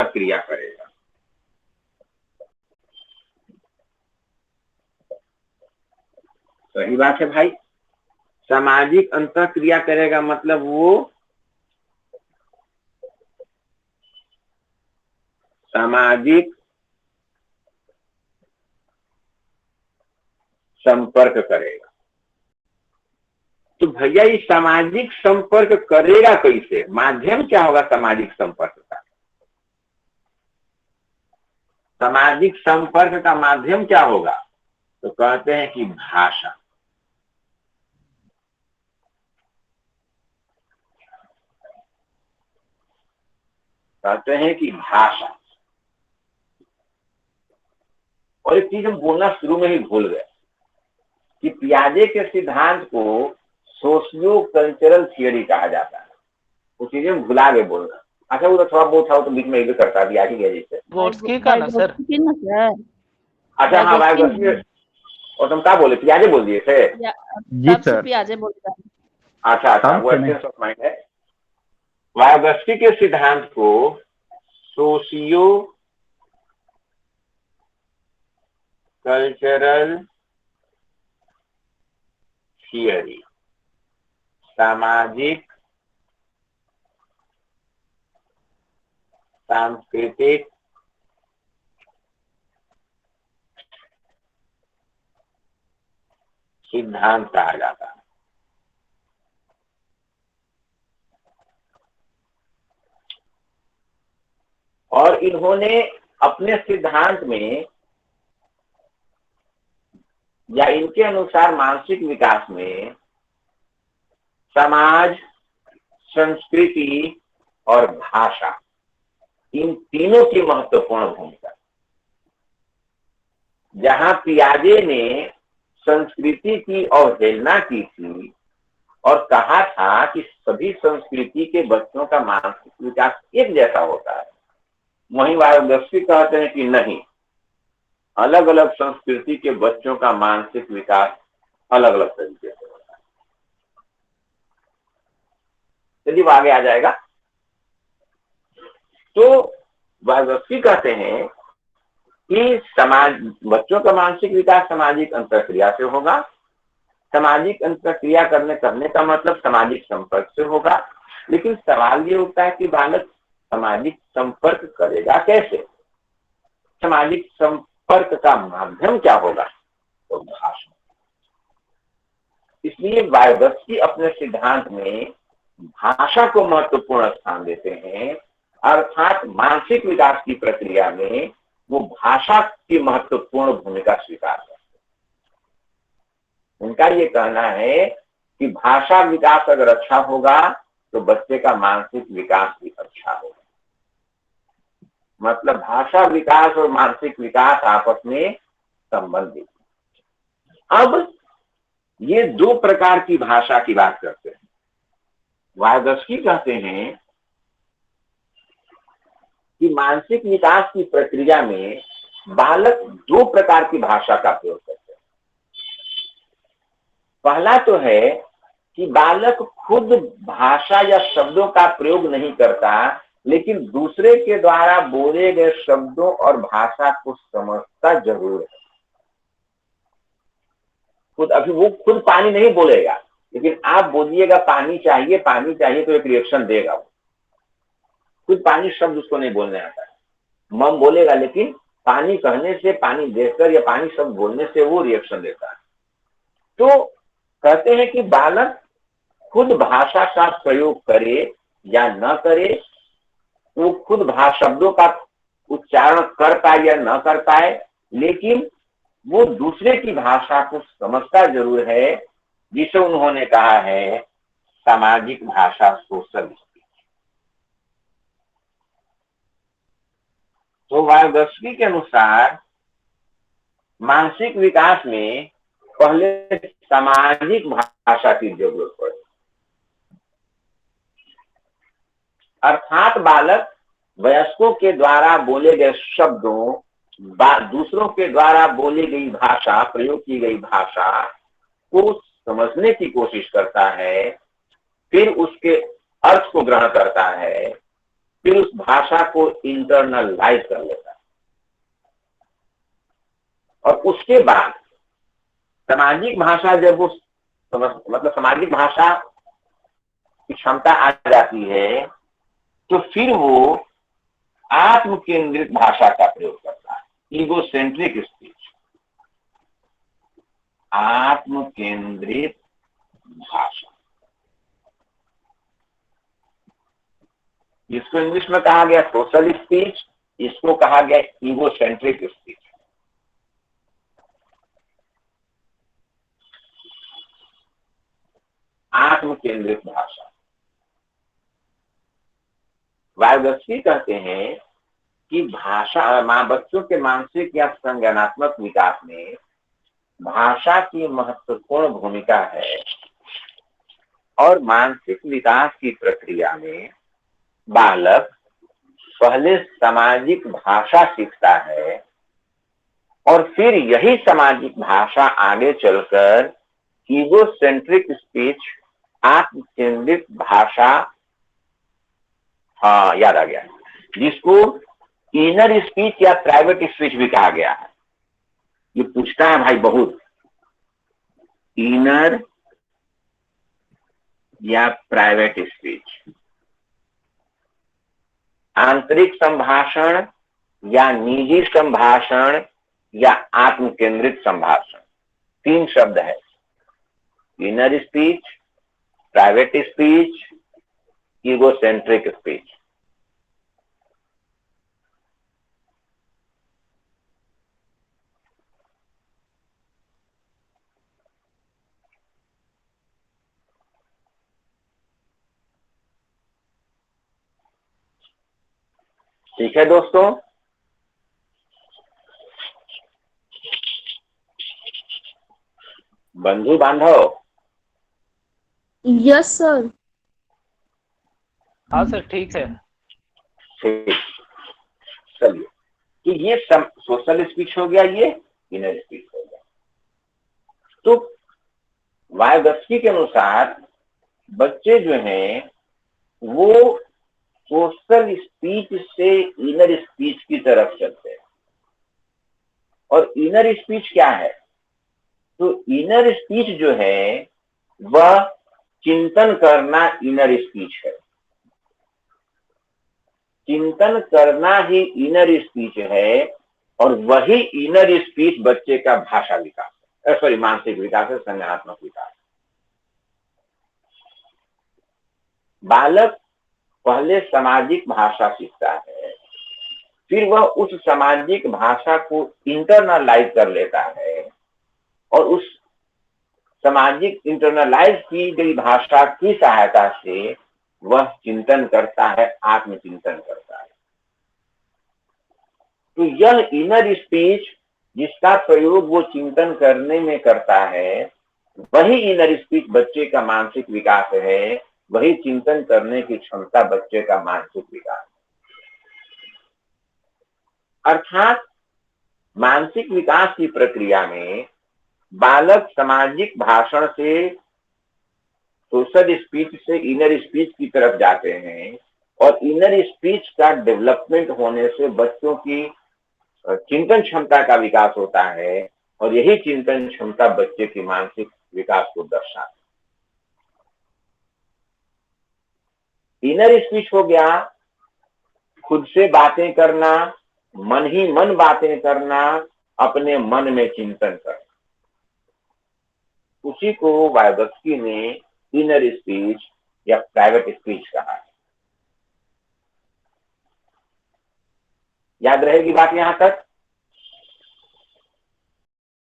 क्रिया करेगा। सही बात है भाई। सामाजिक अंतः क्रिया करेगा मतलब वो सामाजिक संपर्क करेगा। तो भैया ये सामाजिक संपर्क करेगा कैसे? माध्यम क्या होगा सामाजिक संपर्क का? सामाजिक संपर्क का माध्यम क्या होगा? तो कहते हैं कि भाषा। कहते हैं कि भाषा। और एक चीज हम बोलना शुरू में ही भूल गए कि पियाजे के सिद्धांत को सोशियो कल्चरल थियोरी कहा जाता है। वो चीजें हम भुला गए बोलना। अच्छा वो तो थोड़ा बहुत था, वो तो बीच में भी करता दिया कि जैसे वोट्सकी का ना सर। अच्छा हाँ भाई और तुम क्या बोले? पियाजे बोल दिए थे? जी सर, पियाजे बोलता है। अच्छा अच्छा, वो एब्सेंस ऑफ माइंड है। वायोगस्की के सिद्धांत को सोशियो कल्चरल थियोरी, सामाजिक सांस्कृतिक सिद्धांत कहा जाता है। और इन्होंने अपने सिद्धांत में या इनके अनुसार मानसिक विकास में समाज, संस्कृति और भाषा, इन तीनों की महत्वपूर्ण भूमिका। जहां पियाजे ने संस्कृति की अवहेलना की थी और कहा था कि सभी संस्कृति के बच्चों का मानसिक विकास एक जैसा होता है, वहीं वायोगस्की कहते हैं कि नहीं, अलग अलग संस्कृति के बच्चों का मानसिक विकास अलग अलग तरीके से होता है। यदि वो आगे आ जाएगा तो वायोगस्की कहते हैं कि समाज बच्चों का मानसिक विकास सामाजिक अंतरक्रिया से होगा। सामाजिक अंतरक्रिया करने का मतलब सामाजिक संपर्क से होगा। लेकिन सवाल ये उठता है कि बालक सामाजिक संपर्क करेगा कैसे? सामाजिक संपर्क का माध्यम क्या होगा? तो भाषा। इसलिए वायोगस्की अपने सिद्धांत में भाषा को महत्वपूर्ण स्थान देते हैं, अर्थात मानसिक विकास की प्रक्रिया में वो भाषा की महत्वपूर्ण भूमिका स्वीकार करते हैं। उनका ये कहना है कि भाषा विकास अगर अच्छा होगा तो बच्चे का मानसिक विकास भी अच्छा होगा। मतलब भाषा विकास और मानसिक विकास आपस में संबंधित। अब ये दो प्रकार की भाषा की बात करते हैं। वायोगस्की कहते हैं कि मानसिक विकास की प्रक्रिया में बालक दो प्रकार की भाषा का प्रयोग करते हैं। पहला तो है कि बालक खुद भाषा या शब्दों का प्रयोग नहीं करता, लेकिन दूसरे के द्वारा बोले गए शब्दों और भाषा को समझता जरूर है। वो खुद पानी नहीं बोलेगा, लेकिन आप बोलिएगा पानी चाहिए तो एक रिएक्शन देगा। वो खुद पानी शब्द उसको नहीं बोलने आता है, मम बोलेगा, लेकिन पानी कहने से, पानी देखकर या पानी शब्द बोलने से वो रिएक्शन देता है। तो कहते हैं कि बालक खुद भाषा का प्रयोग करे या न करे, वो खुद शब्दों का उच्चारण कर पाए या न कर पाए, लेकिन वो दूसरे की भाषा को समझता जरूर है, जिसे उन्होंने कहा है सामाजिक भाषा, सोशल स्पीच। तो वायोगस्की के अनुसार मानसिक विकास में पहले सामाजिक भाषा की जरूरत पड़े, अर्थात बालक वयस्कों के द्वारा बोले गए शब्दों, दूसरों के द्वारा बोली गई भाषा, प्रयोग की गई भाषा को समझने की कोशिश करता है, फिर उसके अर्थ को ग्रहण करता है, फिर उस भाषा को इंटरनलाइज कर लेता है, और उसके बाद सामाजिक भाषा जब वो मतलब सामाजिक भाषा की क्षमता आ जाती है, तो फिर वो आत्म केंद्रित भाषा का प्रयोग करता है, ईगोसेंट्रिक स्पीच, आत्म केंद्रित भाषा। इसको इंग्लिश में कहा गया सोशल स्पीच, इसको कहा गया ईगोसेंट्रिक स्पीच। आत्म केंद्रित भाषा। वायगस्की कहते हैं कि भाषा बच्चों के मानसिक या संज्ञानात्मक विकास में भाषा की महत्वपूर्ण भूमिका है, और मानसिक विकास की प्रक्रिया में बालक पहले सामाजिक भाषा सीखता है, और फिर यही सामाजिक भाषा आगे चलकर ईगोसेंट्रिक स्पीच, आत्म केंद्रित भाषा, हाँ याद आ गया, जिसको इनर स्पीच या प्राइवेट स्पीच भी कहा गया है। ये पूछता है भाई बहुत, इनर या प्राइवेट स्पीच, आंतरिक संभाषण या निजी संभाषण या आत्म केंद्रित संभाषण। 3 शब्द है, inner speech, private speech, egocentric speech. ठीक है दोस्तों, बंधु बांधव। Yes sir. हाँ सर, ठीक है। ठीक, चलिए, तो ये सोशल स्पीच हो गया, ये इनर स्पीच हो गया। तो वायगस्की के अनुसार बच्चे जो हैं वो सोशल स्पीच से इनर स्पीच की तरफ चलते हैं। और इनर स्पीच क्या है? तो इनर स्पीच जो है वह चिंतन करना इनर स्पीच है। चिंतन करना ही इनर स्पीच है, और वही इनर स्पीच बच्चे का भाषा विकास है, सॉरी मानसिक विकास है, संज्ञानात्मक विकास। बालक पहले सामाजिक भाषा सीखता है, फिर वह उस सामाजिक भाषा को इंटरनलाइज कर लेता है, और उस सामाजिक इंटरनलाइज की गई भाषा की सहायता से वह चिंतन करता है, आत्मचिंतन करता है। तो यह इनर स्पीच जिसका प्रयोग वो चिंतन करने में करता है, वही इनर स्पीच बच्चे का मानसिक विकास है, वही चिंतन करने की क्षमता बच्चे का मानसिक विकास। अर्थात मानसिक विकास की प्रक्रिया में बालक सामाजिक भाषण से, सोशल स्पीच से इनर स्पीच की तरफ जाते हैं, और इनर स्पीच का डेवलपमेंट होने से बच्चों की चिंतन क्षमता का विकास होता है, और यही चिंतन क्षमता बच्चे की मानसिक विकास को दर्शाती है। इनर स्पीच हो गया खुद से बातें करना, मन ही मन बातें करना, अपने मन में चिंतन करना। उसी को वायगस्की ने इनर स्पीच या प्राइवेट स्पीच कहा है। याद रहेगी बात यहां तक?